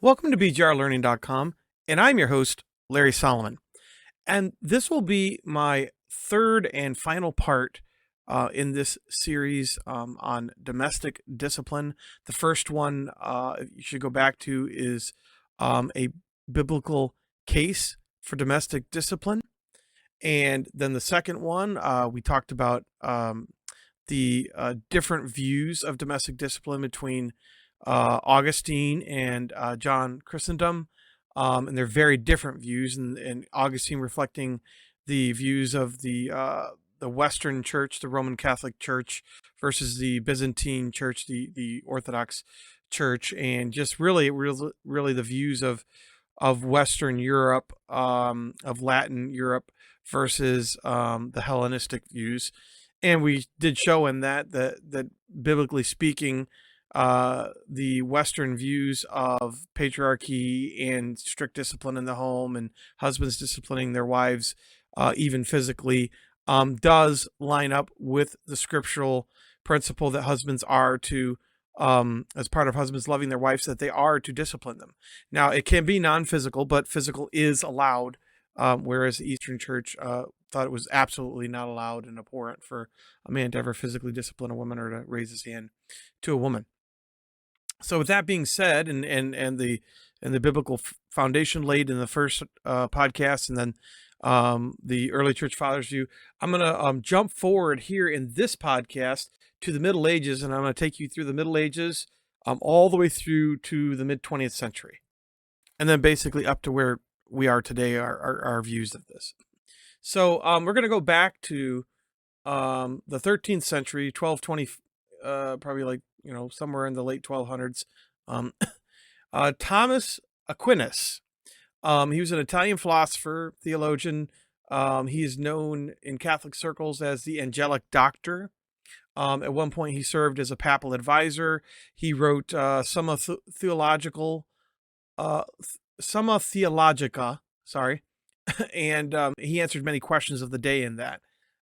Welcome to bgrlearning.com, and I'm your host, Larry Solomon. And this will be my third and final part in this series on domestic discipline. The first one you should go back to is a biblical case for domestic discipline. And then the second one, we talked about the different views of domestic discipline between Augustine and John Chrysostom, and they're very different views. And Augustine reflecting the views of the Western Church, the Roman Catholic Church, versus the Byzantine Church, the Orthodox Church, and just really the views of Western Europe, of Latin Europe versus the Hellenistic views. And we did show in that biblically speaking, the Western views of patriarchy and strict discipline in the home and husbands disciplining their wives, even physically, does line up with the scriptural principle that husbands are to, as part of husbands loving their wives, that they are to discipline them. Now, it can be non-physical, but physical is allowed, whereas the Eastern Church thought it was absolutely not allowed and abhorrent for a man to ever physically discipline a woman or to raise his hand to a woman. So with that being said, and the biblical foundation laid in the first podcast, and then the early church fathers view, I'm going to jump forward here in this podcast to the Middle Ages, and I'm going to take you through the Middle Ages all the way through to the mid-20th century, and then basically up to where we are today, our views of this. So we're going to go back to the 13th century, 1220, probably like, somewhere in the late 1200s. Thomas Aquinas. He was an Italian philosopher, theologian. He is known in Catholic circles as the angelic doctor. At one point, he served as a papal advisor. He wrote Summa Theologica, and he answered many questions of the day in that.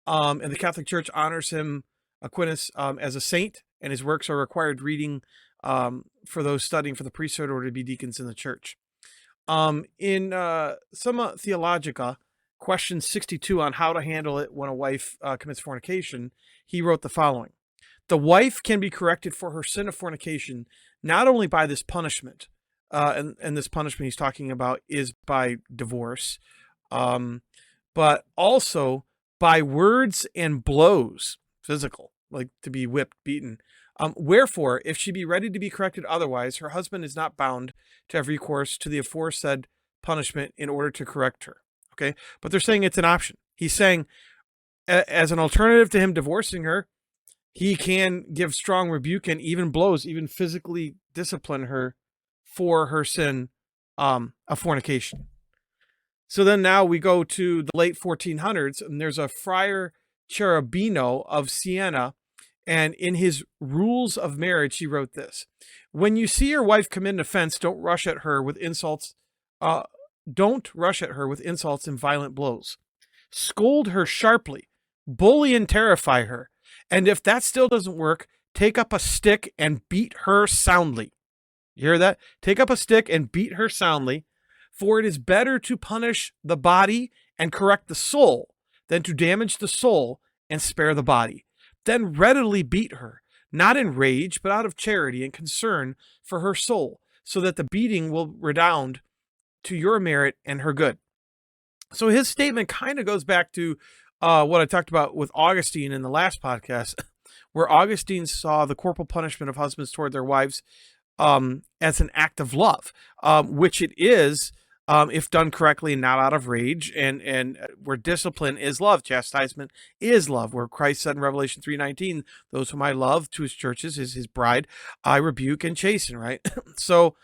And the Catholic Church honors him, Aquinas, as a saint, and his works are required reading for those studying for the priesthood or to be deacons in the church. In Summa Theologica, question 62 on how to handle it when a wife commits fornication, he wrote the following: the wife can be corrected for her sin of fornication not only by this punishment, and this punishment he's talking about is by divorce, but also by words and blows, physical, like to be whipped, beaten. Wherefore, if she be ready to be corrected otherwise, her husband is not bound to have recourse to the aforesaid punishment in order to correct her. Okay, but they're saying it's an option. He's saying, as an alternative to him divorcing her, he can give strong rebuke and even blows, even physically discipline her for her sin of fornication. So then now we go to the late 1400s, and there's a Friar Cherubino of Siena, and in his Rules of Marriage, he wrote this: when you see your wife commit an offense, don't rush at her with insults. Don't rush at her with insults and violent blows. Scold her sharply, bully and terrify her. And if that still doesn't work, take up a stick and beat her soundly. You hear that? Take up a stick and beat her soundly, for it is better to punish the body and correct the soul than to damage the soul and spare the body. Then readily beat her, not in rage, but out of charity and concern for her soul, so that the beating will redound to your merit and her good. So his statement kind of goes back to what I talked about with Augustine in the last podcast, where Augustine saw the corporal punishment of husbands toward their wives as an act of love, which it is, if done correctly and not out of rage, and where discipline is love, chastisement is love, where Christ said in Revelation 3:19, those whom I love, to his churches, is his bride, I rebuke and chasten, right? So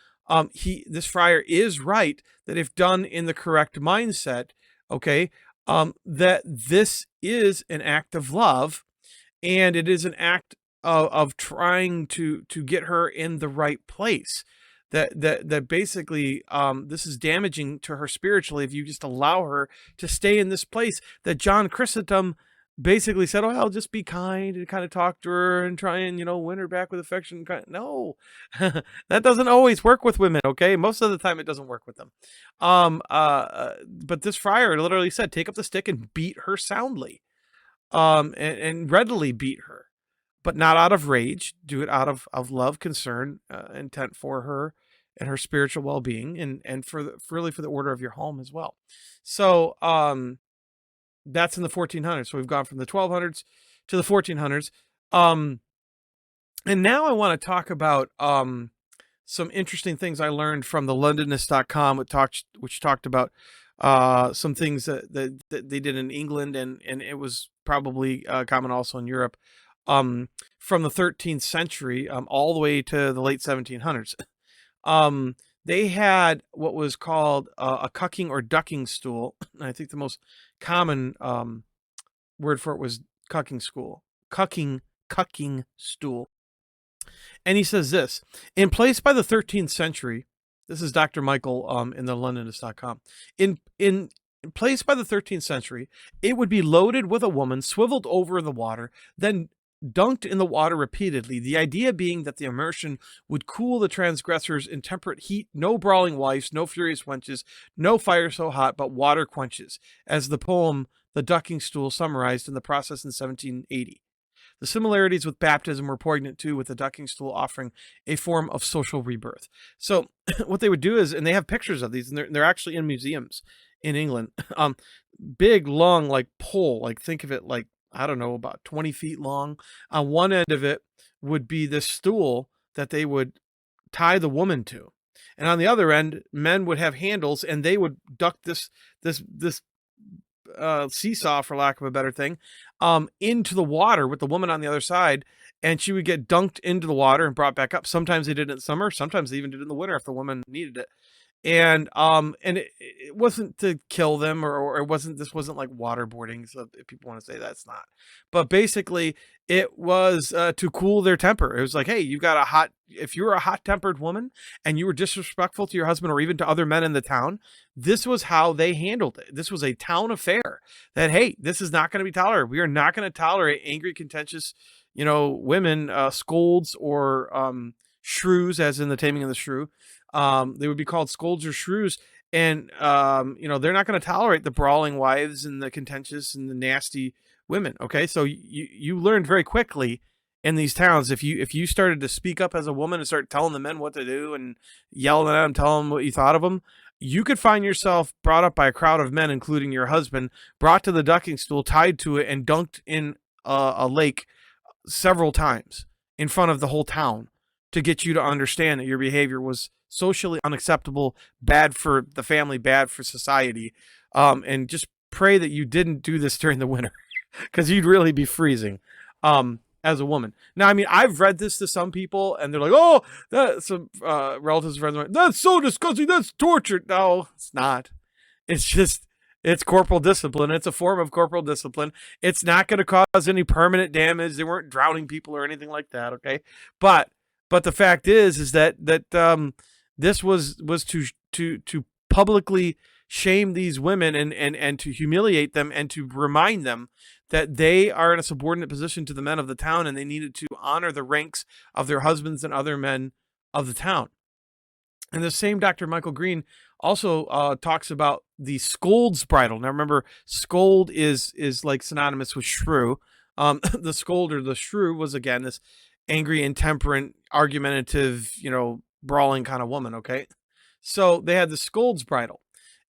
this friar is right that if done in the correct mindset, okay, that this is an act of love, and it is an act of trying to get her in the right place. That basically this is damaging to her spiritually if you just allow her to stay in this place that John Chrysostom basically said, "Oh, I'll just be kind," and kind of talk to her and try and, win her back with affection. No, that doesn't always work with women. Okay. Most of the time it doesn't work with them. But this friar literally said, take up the stick and beat her soundly, and readily beat her, but not out of rage. Do it out of love, concern, intent for her and her spiritual well-being, and really for the order of your home as well. So, that's in the 1400s. So we've gone from the 1200s to the 1400s. And now I want to talk about some interesting things I learned from the Londonist.com, which talked about some things that they did in England, and it was probably common also in Europe, from the 13th century all the way to the late 1700s. They had what was called a cucking or ducking stool. I think the most common word for it was cucking stool. And he says this, in place by the 13th century, this is Dr. Michael in the Londonist.com. In place by the 13th century, it would be loaded with a woman, swiveled over the water, then dunked in the water repeatedly, the idea being that the immersion would cool the transgressor's intemperate heat. No brawling wives, no furious wenches, no fire so hot, but water quenches, as the poem The Ducking Stool summarized in the process in 1780. The similarities with baptism were poignant too, with the ducking stool offering a form of social rebirth. So what they would do is, and they have pictures of these, and they're actually in museums in England. Big, long, like pole, like think of it like, I don't know, about 20 feet long. On one end of it would be this stool that they would tie the woman to. And on the other end, men would have handles, and they would duck this seesaw, for lack of a better thing, into the water with the woman on the other side, and she would get dunked into the water and brought back up. Sometimes they did it in summer, sometimes they even did it in the winter if the woman needed it. And it wasn't to kill them, or this wasn't like waterboarding. So if people want to say that's not, but basically it was to cool their temper. It was like, hey, if you were a hot-tempered woman and you were disrespectful to your husband or even to other men in the town, this was how they handled it. This was a town affair that, hey, this is not going to be tolerated. We are not going to tolerate angry, contentious, women, scolds or shrews, as in the Taming of the Shrew. They would be called scolds or shrews. And, they're not going to tolerate the brawling wives and the contentious and the nasty women. Okay. So you learned very quickly in these towns, if you started to speak up as a woman and start telling the men what to do and yelling at them, telling them what you thought of them, you could find yourself brought up by a crowd of men, including your husband, brought to the ducking stool, tied to it, and dunked in a lake several times in front of the whole town to get you to understand that your behavior was socially unacceptable, bad for the family, bad for society. And just pray that you didn't do this during the winter, because you'd really be freezing as a woman. Now, I mean, I've read this to some people and they're like, oh, some relatives, friends, are like, that's so disgusting, that's torture. No, it's not. It's corporal discipline. It's a form of corporal discipline. It's not going to cause any permanent damage. They weren't drowning people or anything like that. Okay. But the fact is that this was to publicly shame these women and to humiliate them and to remind them that they are in a subordinate position to the men of the town, and they needed to honor the ranks of their husbands and other men of the town. And the same Dr. Michael Green also talks about the scold's bridle. Now remember, scold is like synonymous with shrew. The scold or the shrew was, again, this angry, intemperate, argumentative, brawling kind of woman. Okay. So they had the scold's bridle.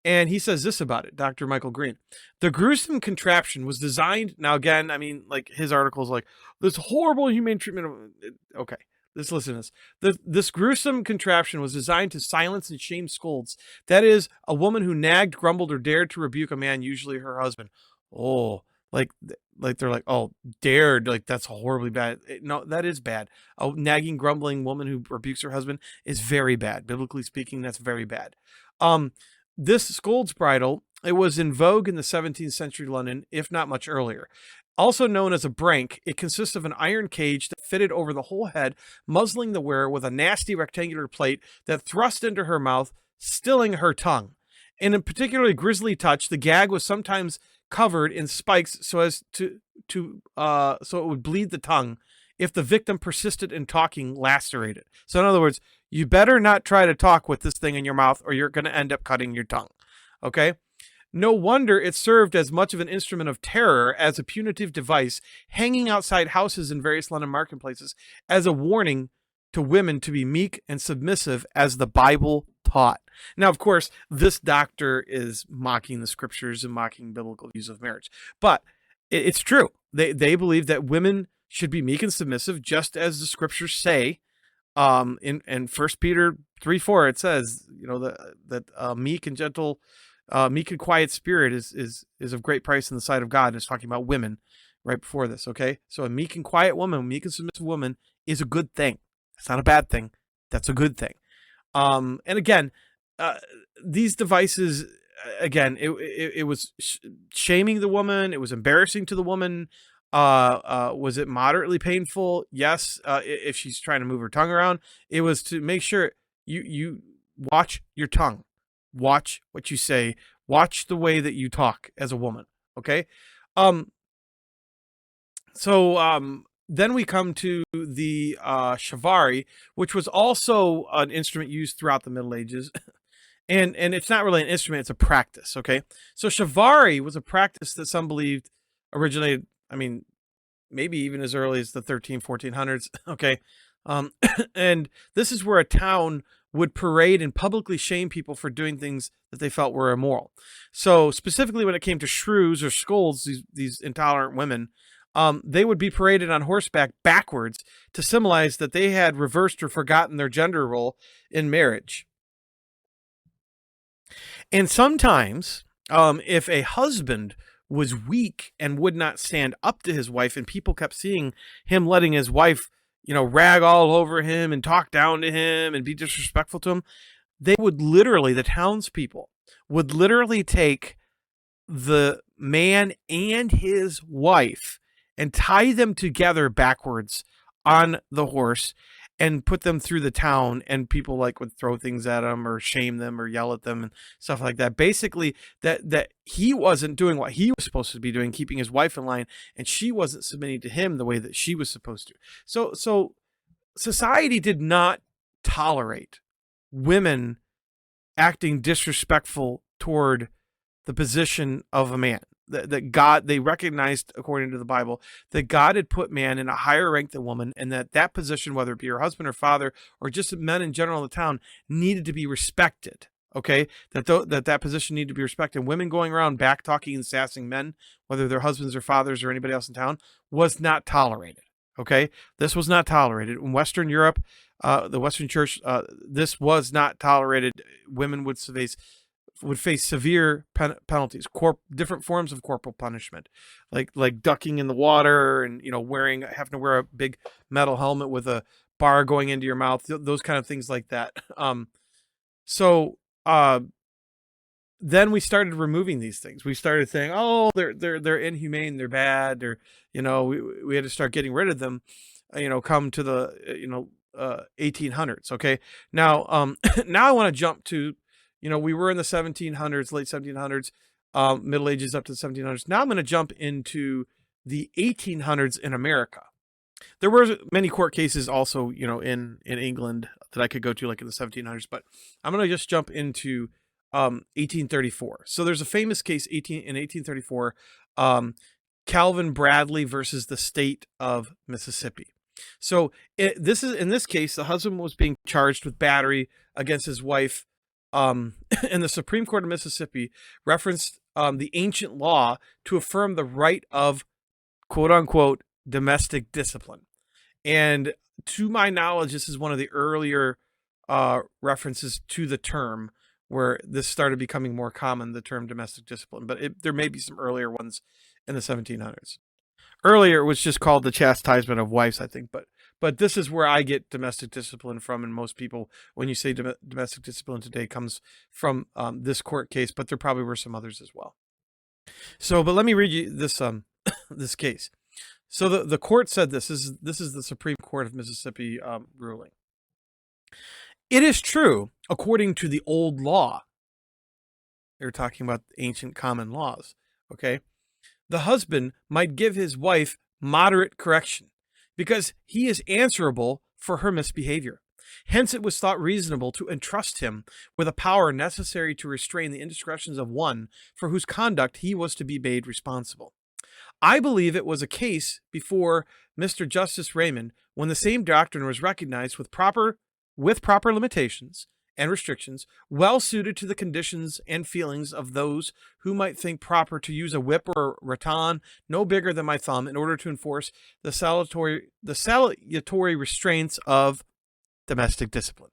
And he says this about it, Dr. Michael Green. The gruesome contraption was designed. Now, again, I mean, like his article is like, this horrible humane treatment. Okay, let's listen to this. This gruesome contraption was designed to silence and shame scolds. That is, a woman who nagged, grumbled, or dared to rebuke a man, usually her husband. Oh, like they're like, oh, dared, like that's horribly bad. No, that is bad. A nagging, grumbling woman who rebukes her husband is very bad. Biblically speaking, that's very bad. This scold's bridle, it was in vogue in the 17th century London, if not much earlier. Also known as a brank, it consists of an iron cage that fitted over the whole head, muzzling the wearer with a nasty rectangular plate that thrust into her mouth, stilling her tongue. In a particularly grisly touch, the gag was sometimes covered in spikes so as to so it would bleed the tongue if the victim persisted in talking, lacerated. So in other words, you better not try to talk with this thing in your mouth or you're going to end up cutting your tongue. Okay? No wonder it served as much of an instrument of terror as a punitive device hanging outside houses in various London marketplaces as a warning to women to be meek and submissive as the Bible taught. Now, of course, this doctor is mocking the scriptures and mocking biblical views of marriage, but it's true. They believe that women should be meek and submissive, just as the scriptures say. In 1 Peter 3:4, it says, that meek and gentle, meek and quiet spirit is of great price in the sight of God. And it's talking about women right before this. Okay, so a meek and quiet woman, meek and submissive woman, is a good thing. It's not a bad thing. That's a good thing. And again, these devices, again, it was shaming the woman. It was embarrassing to the woman. Was it moderately painful? Yes. If she's trying to move her tongue around, it was to make sure you watch your tongue, watch what you say, watch the way that you talk as a woman. Okay. Then we come to the Shivari, which was also an instrument used throughout the Middle Ages. And it's not really an instrument, it's a practice, okay? So Shivari was a practice that some believed originated, maybe even as early as the 1400s, okay? And this is where a town would parade and publicly shame people for doing things that they felt were immoral. So specifically when it came to shrews or scolds, these intolerant women, they would be paraded on horseback backwards to symbolize that they had reversed or forgotten their gender role in marriage. And sometimes, if a husband was weak and would not stand up to his wife, and people kept seeing him letting his wife, rag all over him and talk down to him and be disrespectful to him, the townspeople would literally take the man and his wife and tie them together backwards on the horse and put them through the town, and people would throw things at them or shame them or yell at them and stuff like that. Basically, that he wasn't doing what he was supposed to be doing, keeping his wife in line, and she wasn't submitting to him the way that she was supposed to. So society did not tolerate women acting disrespectful toward the position of a man. That God, they recognized, according to the Bible, that God had put man in a higher rank than woman, and that position, whether it be her husband or father or just men in general in the town, needed to be respected. Okay, that position needed to be respected. Women going around back talking and sassing men, whether they're husbands or fathers or anybody else in town, was not tolerated. Okay, this was not tolerated in Western Europe. The Western Church, this was not tolerated. Women would face severe penalties, different forms of corporal punishment, like ducking in the water and having to wear a big metal helmet with a bar going into your mouth, those kind of things like that. Then we started removing these things. We started saying, oh, they're inhumane, they're bad, or we had to start getting rid of them. Come to the 1800s. Okay, now now I want to jump to. We were in the 1700s, late 1700s, Middle Ages up to the 1700s. Now I'm going to jump into the 1800s in America. There were many court cases also, in England that I could go to, like in the 1700s, but I'm going to just jump into 1834. So there's a famous case in 1834, Calvin Bradley versus the state of Mississippi. So in this case, the husband was being charged with battery against his wife. And the Supreme Court of Mississippi referenced the ancient law to affirm the right of quote unquote domestic discipline. And to my knowledge, this is one of the earlier references to the term where this started becoming more common, the term domestic discipline. But there may be some earlier ones in the 1700s. Earlier, it was just called the chastisement of wives, I think. But this is where I get domestic discipline from, and most people, when you say domestic discipline today, comes from this court case, but there probably were some others as well. So, but let me read you this this case. So the court said this is the Supreme Court of Mississippi ruling. It is true, according to the old law. They're talking about ancient common laws, okay? the husband might give his wife moderate correction because he is answerable for her misbehavior. Hence, it was thought reasonable to entrust him with a power necessary to restrain the indiscretions of one for whose conduct he was to be made responsible. I believe it was a case before Mr. Justice Raymond when the same doctrine was recognized with proper limitations and restrictions, well suited to the conditions and feelings of those who might think proper to use a whip or a rattan no bigger than my thumb in order to enforce the salutary restraints of domestic discipline.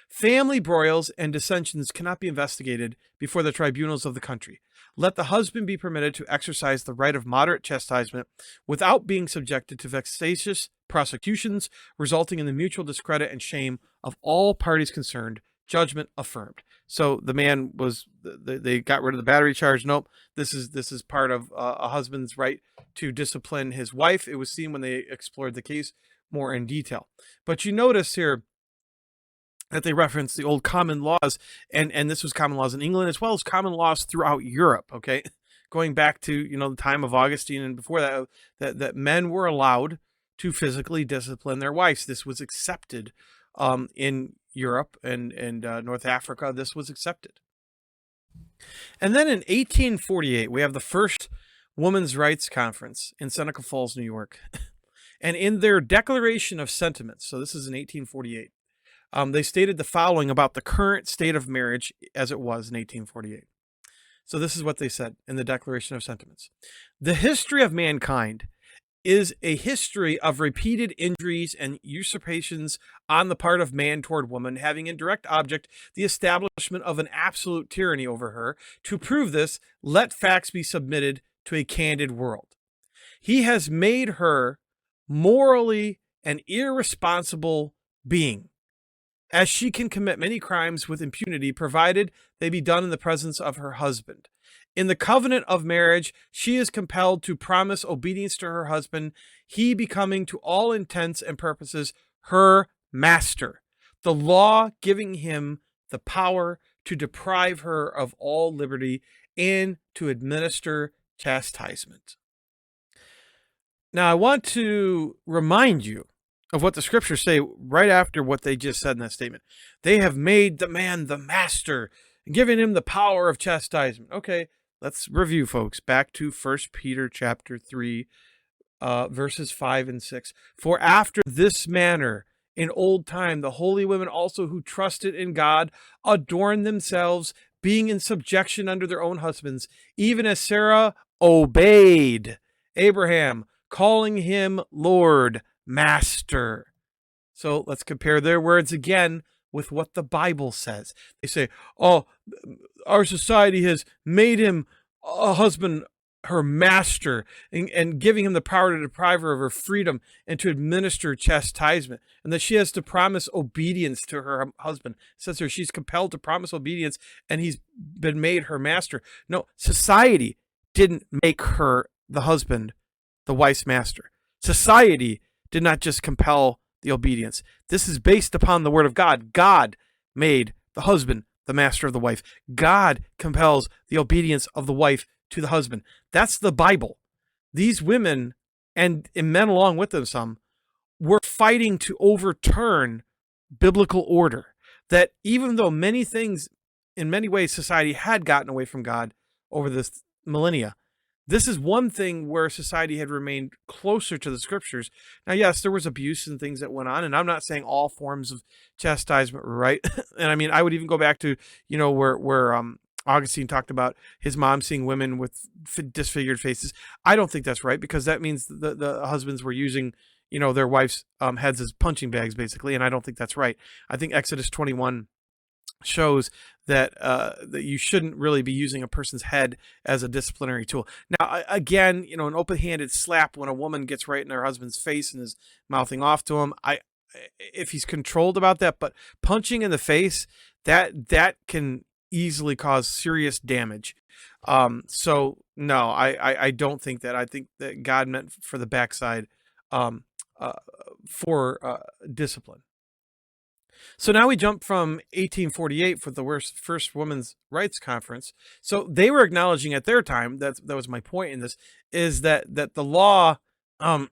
Family broils and dissensions cannot be investigated before the tribunals of the country. Let the husband be permitted to exercise the right of moderate chastisement without being subjected to vexatious prosecutions, resulting in the mutual discredit and shame of all parties concerned. Judgment affirmed. So the man was, they got rid of the battery charge. Nope. This is part of a husband's right to discipline his wife. It was seen when they explored the case more in detail. But you notice here that they reference the old common laws, and this was common laws in England as well as common laws throughout Europe, okay? Going back to, the time of Augustine and before that men were allowed to physically discipline their wives. This was accepted in Europe and North Africa. This was accepted. And then in 1848, we have the first Women's Rights Conference in Seneca Falls, New York. And in their Declaration of Sentiments, so this is in 1848, they stated the following about the current state of marriage as it was in 1848. So this is what they said in the Declaration of Sentiments. The history of mankind is a history of repeated injuries and usurpations on the part of man toward woman, having in direct object the establishment of an absolute tyranny over her. To prove this, let facts be submitted to a candid world. He has made her morally an irresponsible being, as she can commit many crimes with impunity, provided they be done in the presence of her husband. In the covenant of marriage, she is compelled to promise obedience to her husband, he becoming to all intents and purposes her master, the law giving him the power to deprive her of all liberty and to administer chastisement. Now, I want to remind you of what the scriptures say right after what they just said in that statement. They have made the man the master and given him the power of chastisement. Okay, let's review, folks. Back to 1 Peter chapter 3, verses 5 and 6. For after this manner, in old time, the holy women also who trusted in God adorned themselves, being in subjection under their own husbands, even as Sarah obeyed Abraham, calling him Lord, Master. So let's compare their words again with what the Bible says. They say, oh, our society has made him a husband, her master, and giving him the power to deprive her of her freedom and to administer chastisement, and that she has to promise obedience to her husband. It says here she's compelled to promise obedience, and he's been made her master. No, society didn't make her, the husband, the wife's master. Society did not just compel the obedience. This is based upon the word of God. God made the husband the master of the wife. God compels the obedience of the wife to the husband. That's the Bible. These women, and men along with them some, were fighting to overturn biblical order. That even though many things, in many ways, society had gotten away from God over this millennia, this is one thing where society had remained closer to the scriptures. Now, yes, there was abuse and things that went on, and I'm not saying all forms of chastisement were right. And I mean, I would even go back to, where Augustine talked about his mom seeing women with disfigured faces. I don't think that's right, because that means the husbands were using, their wives' heads as punching bags, basically, and I don't think that's right. I think Exodus 21 shows that that you shouldn't really be using a person's head as a disciplinary tool. Now, again, an open-handed slap when a woman gets right in her husband's face and is mouthing off to him, if he's controlled about that, but punching in the face, that can easily cause serious damage. So no, I don't think that. I think that God meant for the backside for discipline. So now we jump from 1848 for the first women's rights conference. So they were acknowledging at their time, that was my point in this, is that the law um,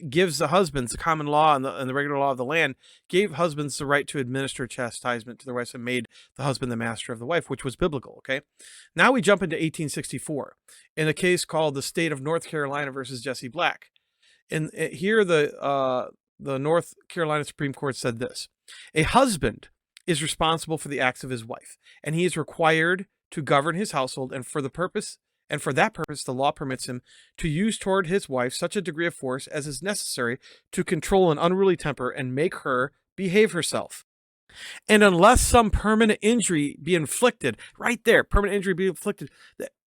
gives the husbands, the common law and the regular law of the land, gave husbands the right to administer chastisement to their wives and made the husband the master of the wife, which was biblical. Okay. Now we jump into 1864 in a case called the State of North Carolina versus Jesse Black. And here the North Carolina Supreme Court said this: a husband is responsible for the acts of his wife, and he is required to govern his household, and for that purpose, the law permits him to use toward his wife such a degree of force as is necessary to control an unruly temper and make her behave herself. And unless some permanent injury be inflicted, right there, permanent injury be inflicted,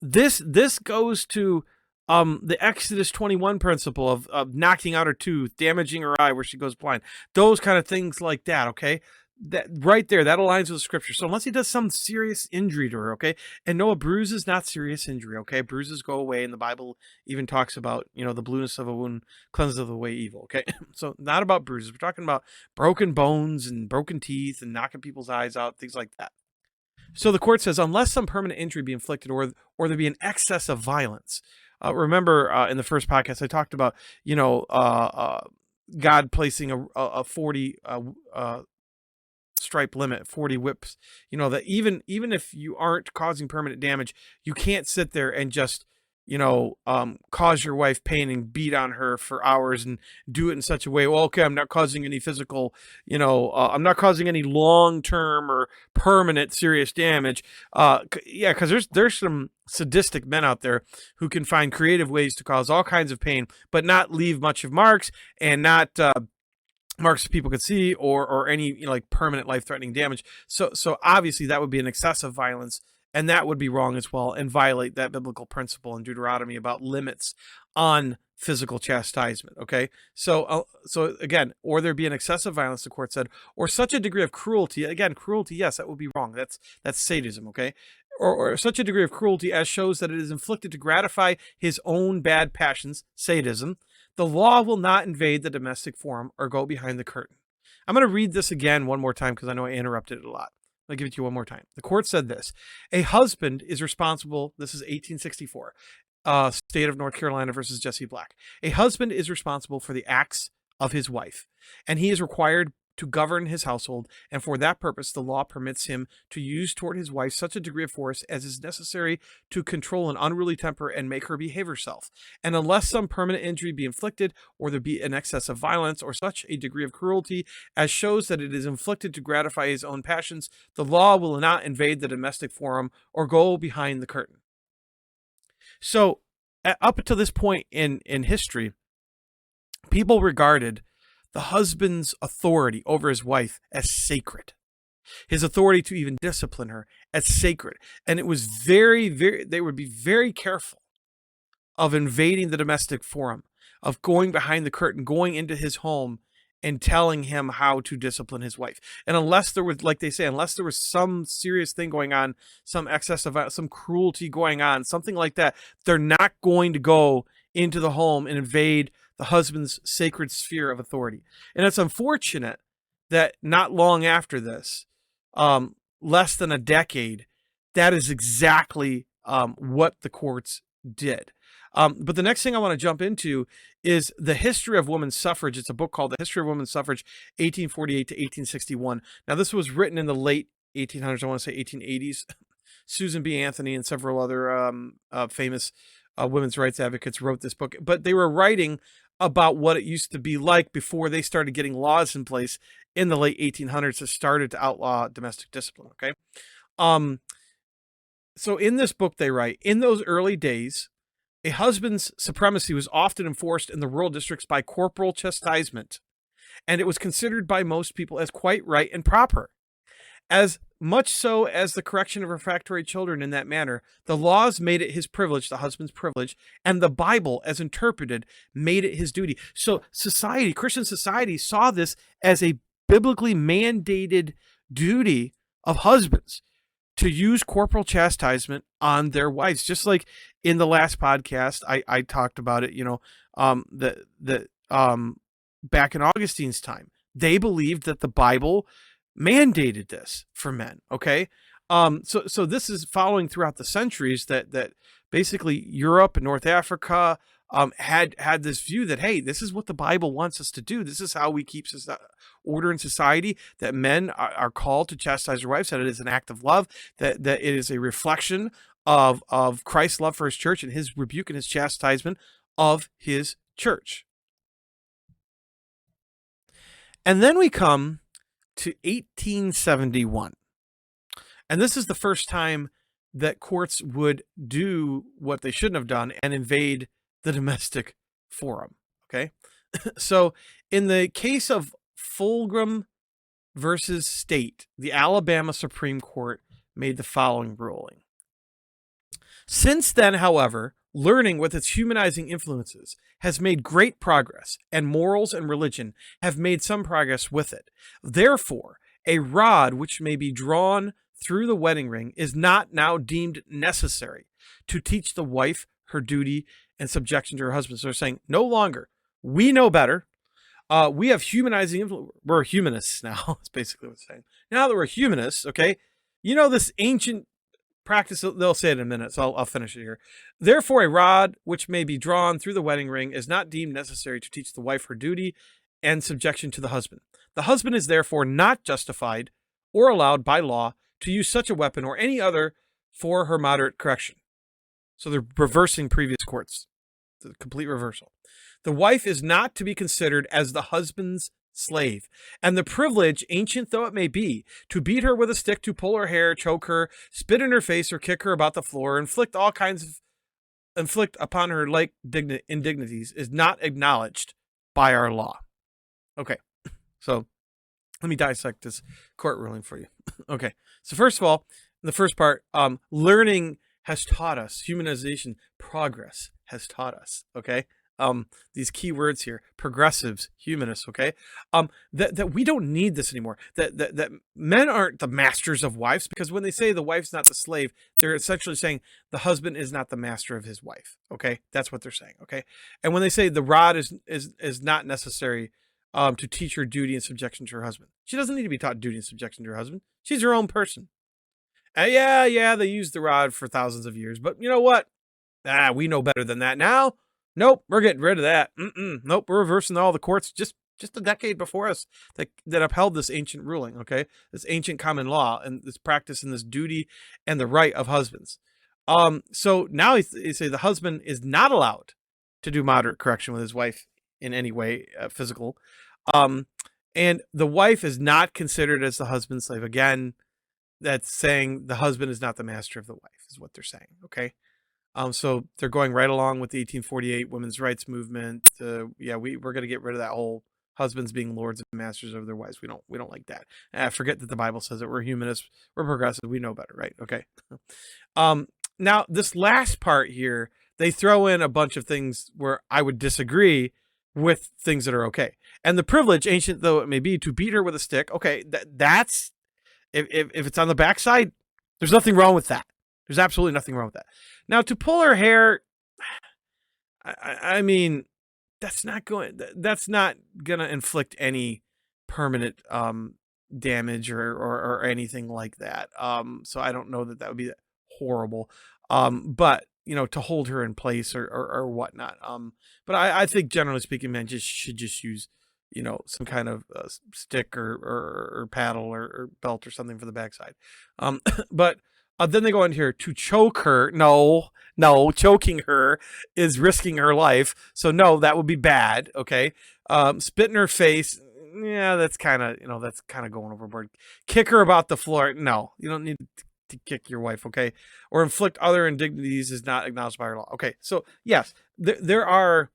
this goes to the Exodus 21 principle of knocking out her tooth, damaging her eye where she goes blind, those kind of things like that. Okay. That right there, that aligns with the scripture. So unless he does some serious injury to her, okay, and no, a bruise is not serious injury, okay, bruises go away, and the Bible even talks about, the blueness of a wound cleanses away evil, okay. So not about bruises, we're talking about broken bones and broken teeth and knocking people's eyes out, things like that. So the court says, unless some permanent injury be inflicted or there be an excess of violence. Remember in the first podcast I talked about, God placing a 40 stripe limit, 40 whips, that even if you aren't causing permanent damage, you can't sit there and just, cause your wife pain and beat on her for hours and do it in such a way, well, okay, I'm not causing any physical, I'm not causing any long-term or permanent serious damage. Because there's some sadistic men out there who can find creative ways to cause all kinds of pain, but not leave much of marks and not marks people could see or any permanent life-threatening damage. So obviously that would be an excessive violence, and that would be wrong as well and violate that biblical principle in Deuteronomy about limits on physical chastisement. Okay, so again, or there be an excessive violence, the court said, or such a degree of cruelty. Again, cruelty, yes, that would be wrong. That's sadism. Okay. Or such a degree of cruelty as shows that it is inflicted to gratify his own bad passions, sadism. The law will not invade the domestic forum or go behind the curtain. I'm going to read this again one more time because I know I interrupted it a lot. I'll give it to you one more time. The court said this: a husband is responsible. This is 1864, State of North Carolina versus Jesse Black. A husband is responsible for the acts of his wife, and he is required to govern his household, and for that purpose the law permits him to use toward his wife such a degree of force as is necessary to control an unruly temper and make her behave herself. And unless some permanent injury be inflicted, or there be an excess of violence, or such a degree of cruelty as shows that it is inflicted to gratify his own passions, the law will not invade the domestic forum or go behind the curtain. So up until this point in history, people regarded the husband's authority over his wife as sacred, his authority to even discipline her as sacred. And it was they would be very careful of invading the domestic forum, of going behind the curtain, going into his home and telling him how to discipline his wife. And unless there was, like they say, unless there was some serious thing going on, some excess of some cruelty going on, something like that, they're not going to go into the home and invade the husband's sacred sphere of authority. And it's unfortunate that not long after this, less than a decade, that is exactly what the courts did. But the next thing I want to jump into is the history of women's suffrage. It's a book called The History of Women's Suffrage, 1848 to 1861. Now, this was written in the late 1800s, I want to say 1880s. Susan B. Anthony and several other famous women's rights advocates wrote this book, but they were writing about what it used to be like before they started getting laws in place in the late 1800s that started to outlaw domestic discipline. Okay. So in this book, they write, in those early days, a husband's supremacy was often enforced in the rural districts by corporal chastisement, and it was considered by most people as quite right and proper. As much so as the correction of refractory children in that manner, the laws made it his privilege, the husband's privilege, and the Bible, as interpreted, made it his duty. So society, Christian society, saw this as a biblically mandated duty of husbands to use corporal chastisement on their wives. Just like in the last podcast, I talked about it, back in Augustine's time, They believed that the Bible mandated this for men. Okay. So this is following throughout the centuries that basically Europe and North Africa had this view that, hey, this is what the Bible wants us to do. This is how we keep order in society, that men are called to chastise their wives, that it is an act of love, that it is a reflection of Christ's love for his church and his rebuke and his chastisement of his church. And then we come to 1871. And this is the first time that courts would do what they shouldn't have done and invade the domestic forum. Okay. So in the case of Fulgham versus State, the Alabama Supreme Court made the following ruling. Since then, however, learning with its humanizing influences has made great progress, and morals and religion have made some progress with it. Therefore, a rod which may be drawn through the wedding ring is not now deemed necessary to teach the wife her duty and subjection to her husband. So they're saying, no longer. We know better. We have humanizing influence. We're humanists now. That's basically what it's saying. Now that we're humanists, okay, this ancient practice, they'll say it in a minute, so I'll finish it here. Therefore, a rod which may be drawn through the wedding ring is not deemed necessary to teach the wife her duty and subjection to the husband. The husband is therefore not justified or allowed by law to use such a weapon or any other for her moderate correction. So they're reversing previous courts. The complete reversal. The wife is not to be considered as the husband's slave, and the privilege, ancient though it may be, to beat her with a stick, to pull her hair, choke her, spit in her face, or kick her about the floor, inflict upon her like indignities, is not acknowledged by our law. Okay, so let me dissect this court ruling for you. Okay, so first of all, in the first part, learning has taught us, humanization, progress has taught us, okay? These key words here, progressives, humanists, okay? That we don't need this anymore. That men aren't the masters of wives, because when they say the wife's not the slave, they're essentially saying the husband is not the master of his wife, okay? That's what they're saying, okay? And when they say the rod is not necessary to teach her duty and subjection to her husband, she doesn't need to be taught duty and subjection to her husband. She's her own person. Yeah, they used the rod for thousands of years, but you know what? We know better than that now. Nope, we're getting rid of that. Nope, we're reversing all the courts just a decade before us that upheld this ancient ruling, okay? This ancient common law and this practice and this duty and the right of husbands. So now they say the husband is not allowed to do moderate correction with his wife in any way physical. And the wife is not considered as the husband's slave. Again, that's saying the husband is not the master of the wife, is what they're saying, okay? So they're going right along with the 1848 women's rights movement. We're going to get rid of that whole husbands being lords and masters over their wives. We don't like that. Forget that the Bible says that. We're humanists. We're progressive. We know better, right? Okay. Now this last part here, they throw in a bunch of things where I would disagree with things that are okay. And the privilege, ancient though it may be, to beat her with a stick. Okay. That's, if it's on the backside, there's nothing wrong with that. There's absolutely nothing wrong with that. Now, to pull her hair, I mean, that's not going to inflict any permanent damage or anything like that. So I don't know that would be horrible. But to hold her in place or whatnot. But I think generally speaking, men should just use some kind of stick or paddle or belt or something for the backside. But then they go in here to choke her. No, choking her is risking her life. So no, that would be bad. Okay. Spit in her face. Yeah, that's kind of going overboard. Kick her about the floor. No, you don't need to kick your wife. Okay. Or inflict other indignities is not acknowledged by our law. Okay. So yes, there are,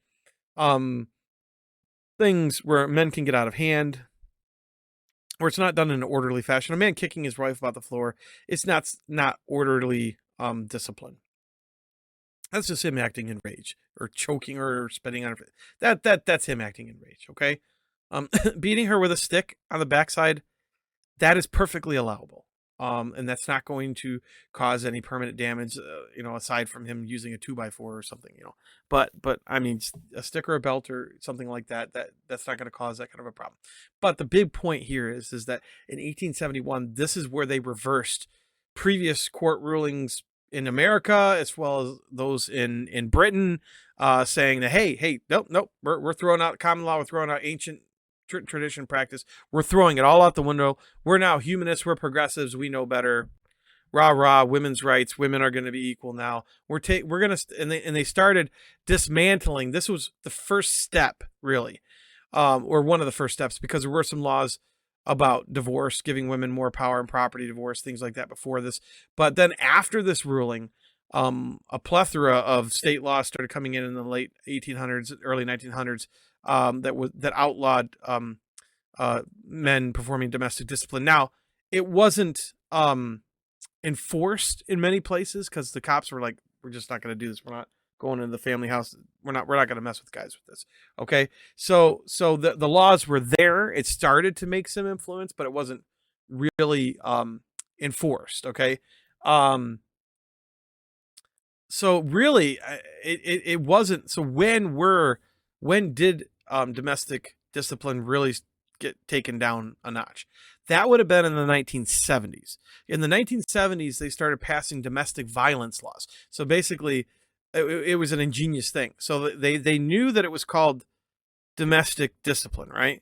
things where men can get out of hand, where it's not done in an orderly fashion. A man kicking his wife about the floor, it's not orderly discipline. That's just him acting in rage, or choking her, or spitting on her. That's him acting in rage. Okay, beating her with a stick on the backside, that is perfectly allowable. And that's not going to cause any permanent damage, aside from him using a 2x4 or something, but I mean, a stick or a belt or something like that's not going to cause that kind of a problem. But the big point here is that in 1871, this is where they reversed previous court rulings in America, as well as those in Britain, saying that, hey, nope, we're throwing out common law, we're throwing out ancient tradition, practice, we're throwing it all out the window. We're now humanists, we're progressives, we know better. Rah rah, women's rights, women are going to be equal now. We're going to, and they started dismantling. This was the first step, really, or one of the first steps, because there were some laws about divorce, giving women more power and property divorce, things like that before this. But then after this ruling, a plethora of state laws started coming in the late 1800s, early 1900s, that outlawed men performing domestic discipline. Now, it wasn't enforced in many places because the cops were like, "We're just not going to do this. We're not going into the family house. We're not going to mess with guys with this." Okay, so the laws were there. It started to make some influence, but it wasn't really enforced. Okay, so really, it wasn't. So when did domestic discipline really get taken down a notch? That would have been in the 1970s. In the 1970s, they started passing domestic violence laws. So basically, it was an ingenious thing. So they knew that it was called domestic discipline, right?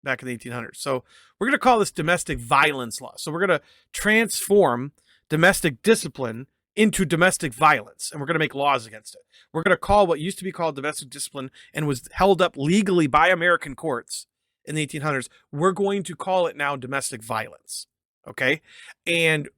Back in the 1800s. So we're going to call this domestic violence law. So we're going to transform domestic discipline into domestic violence, and we're going to make laws against it. We're going to call what used to be called domestic discipline and was held up legally by American courts in the 1800s. We're going to call it now domestic violence. Okay. And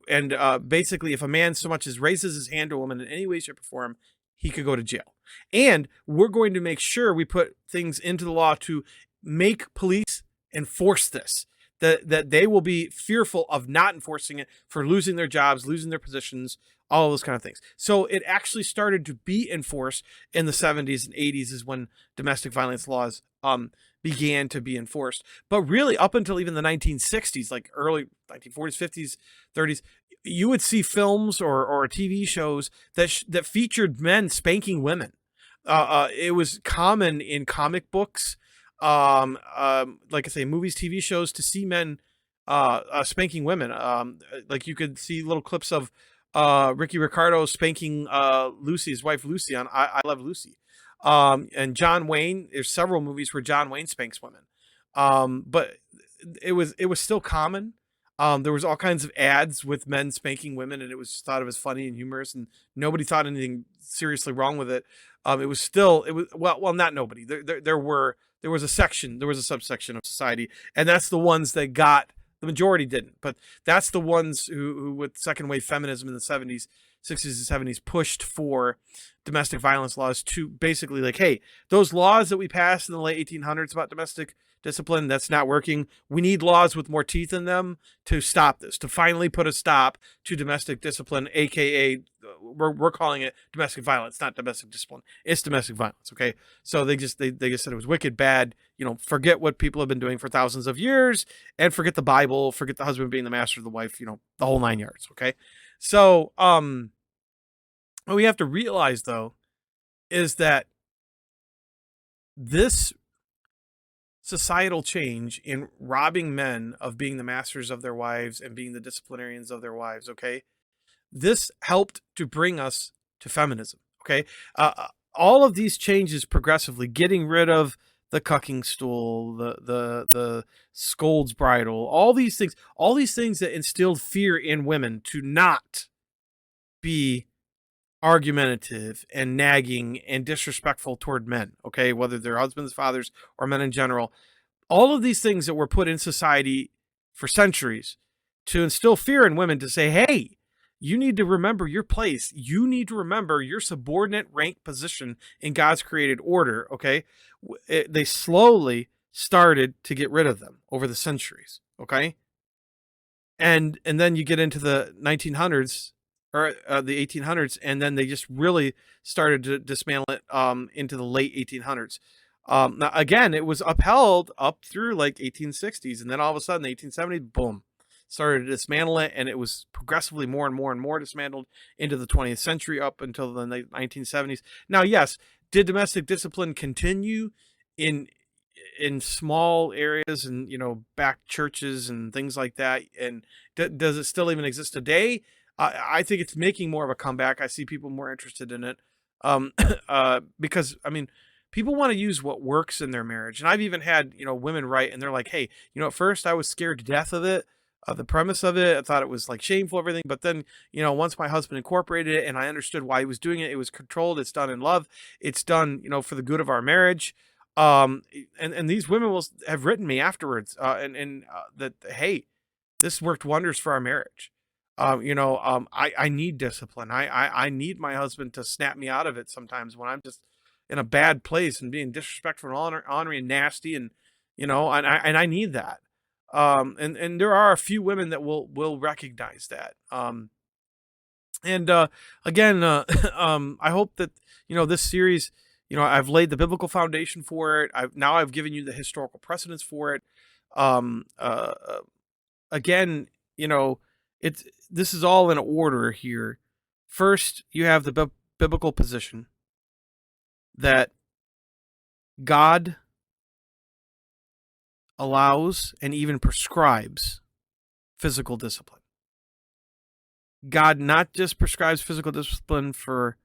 basically, if a man so much as raises his hand to a woman in any way, shape, or form, he could go to jail. And we're going to make sure we put things into the law to make police enforce this, that they will be fearful of not enforcing it, for losing their jobs, losing their positions, all those kind of things. So it actually started to be enforced in the 70s and 80s is when domestic violence laws began to be enforced. But really, up until even the 1960s, like early 1940s, 50s, 30s, you would see films or TV shows that featured men spanking women. It was common in comic books, like I say, movies, TV shows, to see men spanking women. Like you could see little clips of Ricky Ricardo spanking Lucy, his wife Lucy, on I Love Lucy. And John Wayne, there's several movies where John Wayne spanks women. But it was still common. There was all kinds of ads with men spanking women, and it was thought of as funny and humorous, and nobody thought anything seriously wrong with it. It was not nobody. There was a subsection of society, and that's the ones that got. The majority didn't, but that's the ones who with second wave feminism in the 70s, 60s, and 70s pushed for domestic violence laws to basically like, hey, those laws that we passed in the late 1800s about domestic discipline, that's not working. We need laws with more teeth in them to stop this, to finally put a stop to domestic discipline, aka we're calling it domestic violence, not domestic discipline. It's domestic violence. Okay. So they just said it was wicked bad. Forget what people have been doing for thousands of years, and forget the Bible, forget the husband being the master of the wife, the whole 9 yards. Okay. So, what we have to realize though, is that this societal change in robbing men of being the masters of their wives and being the disciplinarians of their wives, okay, this helped to bring us to feminism, okay? All of these changes progressively, getting rid of the cucking stool, the scold's bridle, all these things that instilled fear in women to not be argumentative and nagging and disrespectful toward men, okay, whether they're husbands, fathers, or men in general. All of these things that were put in society for centuries to instill fear in women, to say, hey, you need to remember your place. You need to remember your subordinate rank position in God's created order, okay? They slowly started to get rid of them over the centuries, okay? And then you get into the 1900s, or the 1800s, and then they just really started to dismantle it into the late 1800s. Now, again, it was upheld up through like 1860s, and then all of a sudden, the 1870s, boom, started to dismantle it, and it was progressively more and more and more dismantled into the 20th century up until the 1970s. Now, yes, did domestic discipline continue in small areas and, back churches and things like that? And does it still even exist today? I think it's making more of a comeback. I see people more interested in it. Because people want to use what works in their marriage. And I've even had, women write, and they're like, hey, at first I was scared to death of it, of the premise of it. I thought it was like shameful, everything. But then, once my husband incorporated it and I understood why he was doing it, it was controlled. It's done in love. It's done, for the good of our marriage. And these women will have written me afterwards, that, hey, this worked wonders for our marriage. I need discipline. I need my husband to snap me out of it sometimes when I'm just in a bad place and being disrespectful and ornery and nasty, and and I need that. And there are a few women that will recognize that. Again, I hope that this series, I've laid the biblical foundation for it. I've given you the historical precedents for it. Again, this is all in order here. First, you have the biblical position that God allows and even prescribes physical discipline. God not just prescribes physical discipline for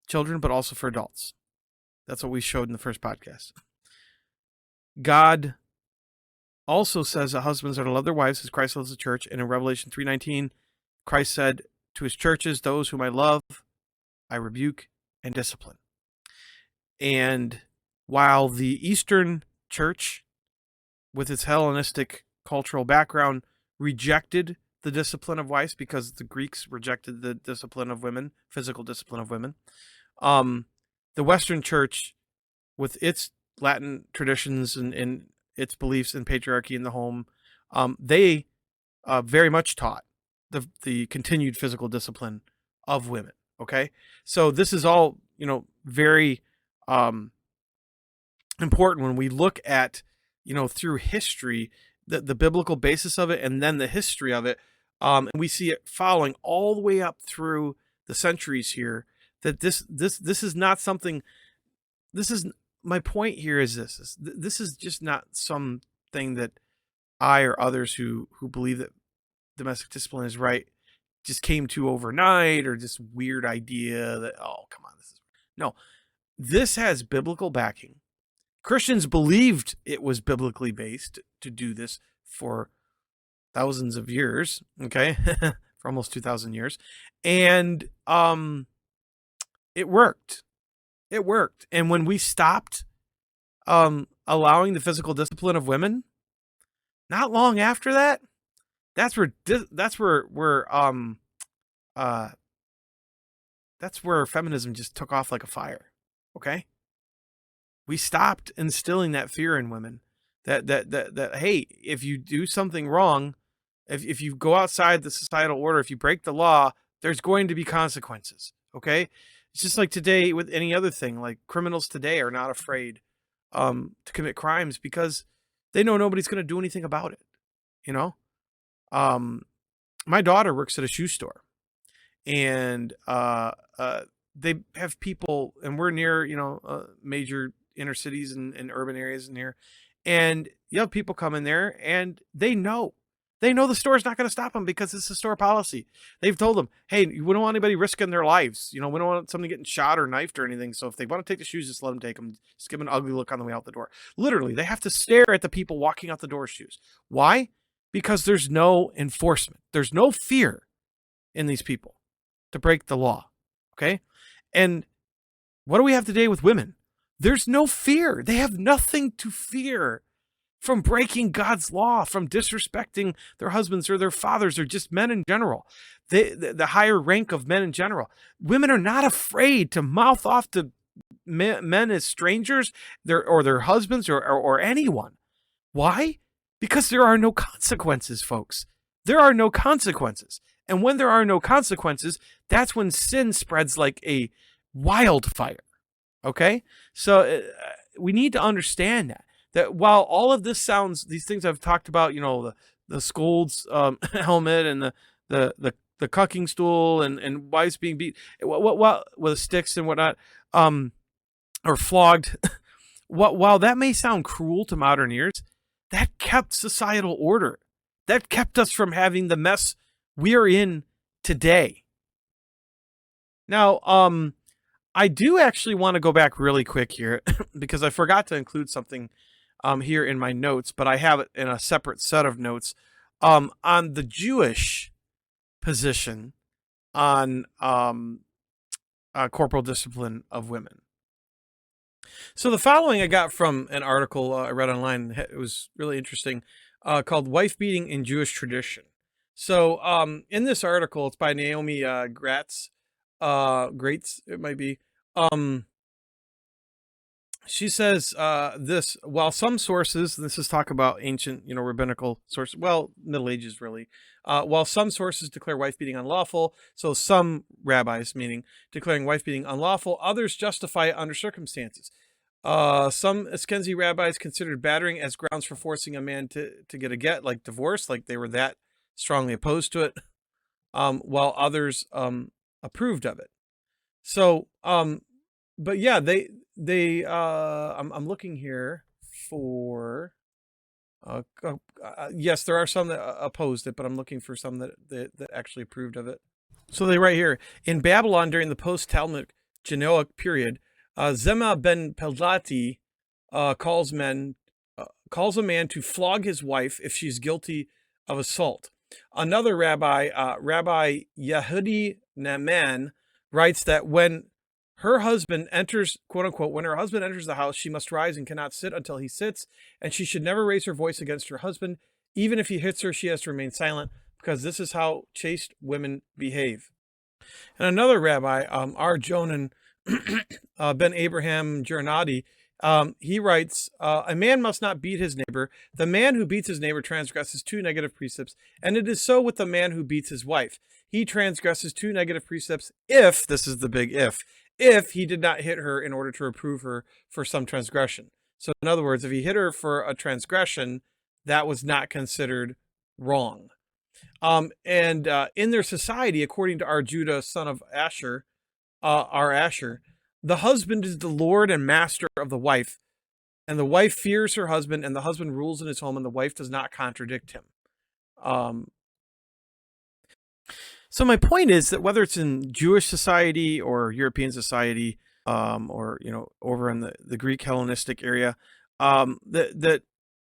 children, but also for adults. That's what we showed in the first podcast. God also says that husbands are to love their wives as Christ loves the church. And in Revelation 3:19, Christ said to his churches, those whom I love, I rebuke and discipline. And while the Eastern church, with its Hellenistic cultural background, rejected the discipline of wives because the Greeks rejected the discipline of women, physical discipline of women, the Western church, with its Latin traditions and its beliefs in patriarchy in the home, they very much taught the continued physical discipline of women. Okay, so this is all very important when we look at through history the biblical basis of it, and then the history of it, and we see it following all the way up through the centuries here. That this is not something. This is my point here. This is just not something that I or others who believe that domestic discipline is right just came to overnight, or just weird idea that, oh, come on, this has biblical backing. Christians believed it was biblically based to do this for thousands of years, okay, for almost 2,000 years, and it worked. It worked. And when we stopped allowing the physical discipline of women, not long after that, that's where feminism just took off like a fire. Okay? We stopped instilling that fear in women that hey, if you do something wrong, if you go outside the societal order, if you break the law, there's going to be consequences. Okay? It's just like today with any other thing. Like, criminals today are not afraid to commit crimes because they know nobody's going to do anything about it. My daughter works at a shoe store, and they have people, and we're near major inner cities and urban areas in here, and you have people come in there, and they know the store's not going to stop them because it's a store policy. They've told them, hey, we don't want anybody risking their lives. We don't want somebody getting shot or knifed or anything. So if they want to take the shoes, just let them take them. Just give them an ugly look on the way out the door. Literally, they have to stare at the people walking out the door with shoes. Why? Because there's no enforcement. There's no fear in these people to break the law. Okay? And what do we have today with women? There's no fear. They have nothing to fear from breaking God's law, from disrespecting their husbands or their fathers or just men in general, the higher rank of men in general. Women are not afraid to mouth off to men as strangers, their husbands or anyone. Why? Because there are no consequences, folks. There are no consequences. And when there are no consequences, that's when sin spreads like a wildfire. Okay? So we need to understand that while all of this these things I've talked about, scold's helmet and the cucking stool and wives being beat what with sticks and whatnot, or flogged. While that may sound cruel to modern ears, that kept societal order. That kept us from having the mess we're in today. Now, I do actually want to go back really quick here because I forgot to include something here in my notes, but I have it in a separate set of notes on the Jewish position on corporal discipline of women. So the following I got from an article I read online. It was really interesting, called "Wife Beating in Jewish Tradition." So in this article, it's by Naomi Gratz. Greats, it might be. She says this: while some sources, this is talk about ancient, rabbinical sources, well, Middle Ages really. While some sources declare wife beating unlawful, so some rabbis, meaning declaring wife beating unlawful, others justify it under circumstances. Some Ashkenazi rabbis considered battering as grounds for forcing a man to get a get, like divorce, like they were that strongly opposed to it, while others approved of it. So, but yeah, I'm looking here for, yes, there are some that opposed it, but I'm looking for some that actually approved of it. So they write here, in Babylon during the post-Talmudic Genoic period, Zema ben Peldati calls a man to flog his wife if she's guilty of assault. Another rabbi, Rabbi Yehudi Naaman, writes that when her husband enters, quote unquote, when her husband enters the house, she must rise and cannot sit until he sits, and she should never raise her voice against her husband. Even if he hits her, she has to remain silent, because this is how chaste women behave. And another rabbi, R. Jonan ben Abraham Jernadi, he writes, a man must not beat his neighbor. The man who beats his neighbor transgresses two negative precepts, and it is so with the man who beats his wife. He transgresses two negative precepts if, this is the big if he did not hit her in order to reprove her for some transgression. So in other words, if he hit her for a transgression, that was not considered wrong. And in their society, according to our Judah, son of Asher, Asher, the husband is the lord and master of the wife, and the wife fears her husband, and the husband rules in his home, and the wife does not contradict him. So my point is that whether it's in Jewish society or European society, or over in the Greek Hellenistic area, that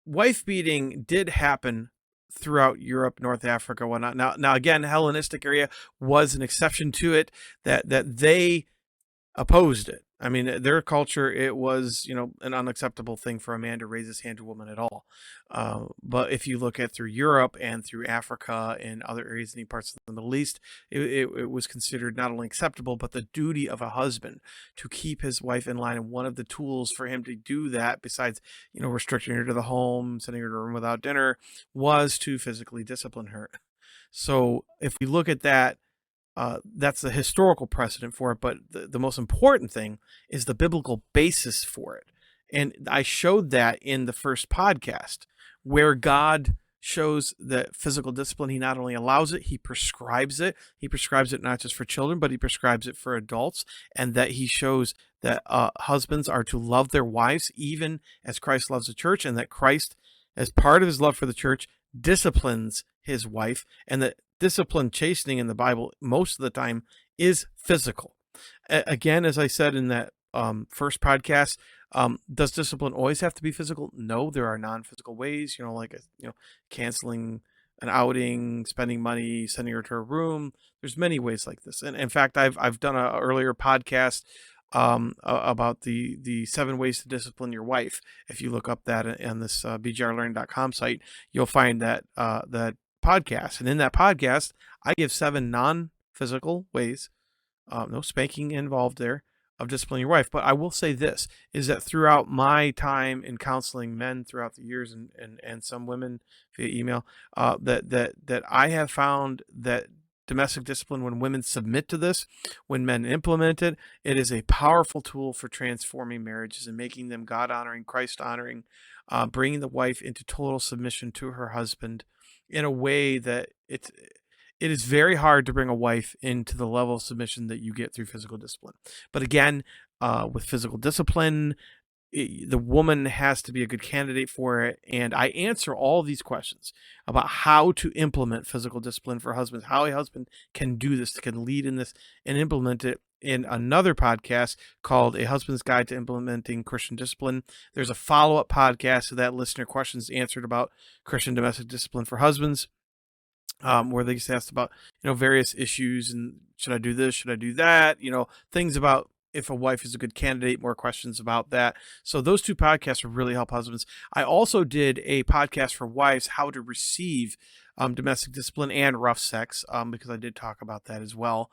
wife beating did happen throughout Europe, North Africa, whatnot. Now again, Hellenistic area was an exception to it, that they opposed it. I mean, their culture, it was, an unacceptable thing for a man to raise his hand to a woman at all. But if you look at through Europe and through Africa and other areas in parts of the Middle East, it was considered not only acceptable, but the duty of a husband to keep his wife in line. And one of the tools for him to do that, besides, restricting her to the home, sending her to a room without dinner, was to physically discipline her. So if we look at that, that's the historical precedent for it, but the most important thing is the biblical basis for it. And I showed that in the first podcast, where God shows that physical discipline, he not only allows it, he prescribes it. He prescribes it not just for children, but he prescribes it for adults, and that he shows that husbands are to love their wives even as Christ loves the church, and that Christ, as part of his love for the church, disciplines his wife, and that discipline, chastening in the Bible most of the time is physical. Again, as I said in that first podcast, does discipline always have to be physical? No, there are non-physical ways, like canceling an outing, spending money, sending her to a room. There's many ways like this. And in fact, I've done an earlier podcast about the 7 ways to discipline your wife. If you look up that on this bgrlearning.com site, you'll find that podcast. And in that podcast, I give 7 non-physical ways, no spanking involved there, of disciplining your wife. But I will say this, is that throughout my time in counseling men throughout the years, and some women via email, that I have found that domestic discipline, when women submit to this, when men implement it, it is a powerful tool for transforming marriages and making them God-honoring, Christ-honoring, bringing the wife into total submission to her husband, in a way that it is very hard to bring a wife into the level of submission that you get through physical discipline. But again, with physical discipline, the woman has to be a good candidate for it. And I answer all these questions about how to implement physical discipline for husbands, how a husband can do this, can lead in this and implement it in another podcast called A Husband's Guide to Implementing Christian Discipline. There's a follow-up podcast to that, listener questions answered about Christian domestic discipline for husbands. Where they just asked about, various issues and should I do this? Should I do that? Things about if a wife is a good candidate, more questions about that. So those two podcasts will really help husbands. I also did a podcast for wives, how to receive domestic discipline and rough sex, because I did talk about that as well.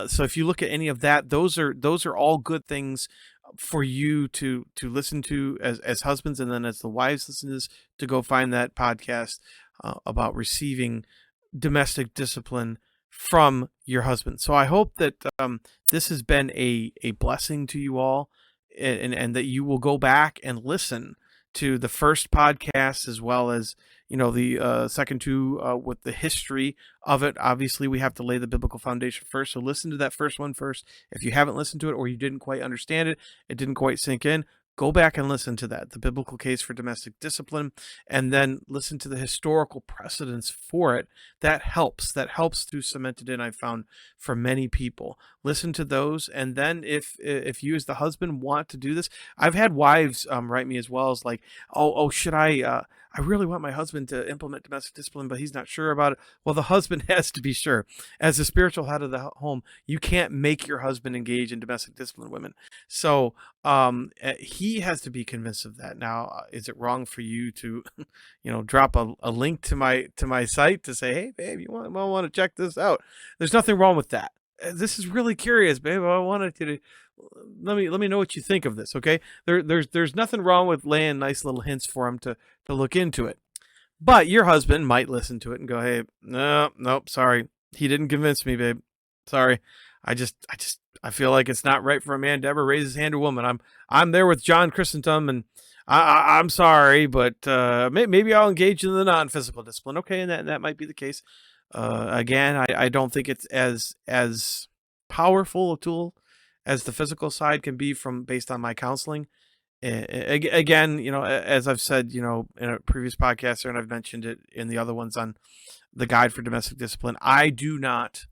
So if you look at any of that, those are all good things for you to listen to as husbands, and then as the wives listen to this, to go find that podcast about receiving domestic discipline from your husband. So I hope that this has been a blessing to you all, and that you will go back and listen to the first podcast as well as the second two with the history of it. Obviously, we have to lay the biblical foundation first. So listen to that first one first. If you haven't listened to it, or you didn't quite understand it, it didn't quite sink in, go back and listen to that, the biblical case for domestic discipline, and then listen to the historical precedents for it. That helps to cement it in, I've found, for many people. Listen to those, and then if you as the husband want to do this, I've had wives write me as well as like, should I really want my husband to implement domestic discipline, but he's not sure about it. Well, the husband has to be sure. As the spiritual head of the home, you can't make your husband engage in domestic discipline, women. So he has to be convinced of that. Now, is it wrong for you to, drop a link to my site to say, hey, babe, you want to check this out? There's nothing wrong with that. This is really curious, babe. I wanted to let me know what you think of this. Okay, there's nothing wrong with laying nice little hints for him to look into it. But your husband might listen to it and go, hey, nope, sorry, he didn't convince me, babe. Sorry, I feel like it's not right for a man to ever raise his hand to a woman. I'm there with John Chrysostom, and I'm sorry, but maybe I'll engage in the non-physical discipline. Okay, and that might be the case. Again, I don't think it's as powerful a tool as the physical side can be based on my counseling. Again, as I've said, in a previous podcast, and I've mentioned it in the other ones on the guide for domestic discipline, I do not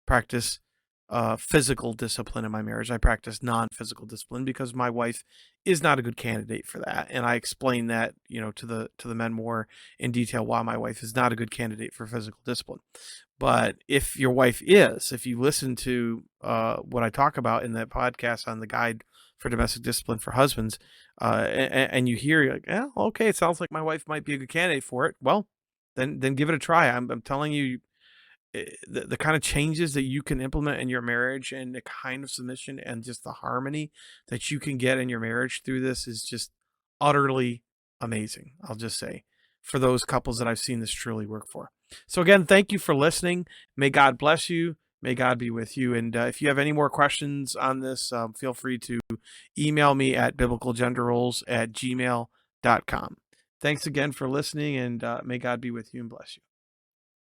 practice physical discipline in my marriage. I practice non-physical discipline because my wife is not a good candidate for that. And I explain that, to the men more in detail why my wife is not a good candidate for physical discipline. But if your wife is, if you listen to what I talk about in that podcast on the guide for domestic discipline for husbands, and you hear, you're like, yeah, okay, it sounds like my wife might be a good candidate for it. Well, then give it a try. I'm telling you, the kind of changes that you can implement in your marriage and the kind of submission and just the harmony that you can get in your marriage through this is just utterly amazing. I'll just say, for those couples that I've seen this truly work for. So again, thank you for listening. May God bless you. May God be with you. And if you have any more questions on this, feel free to email me at biblicalgenderroles@gmail.com. Thanks again for listening, and may God be with you and bless you.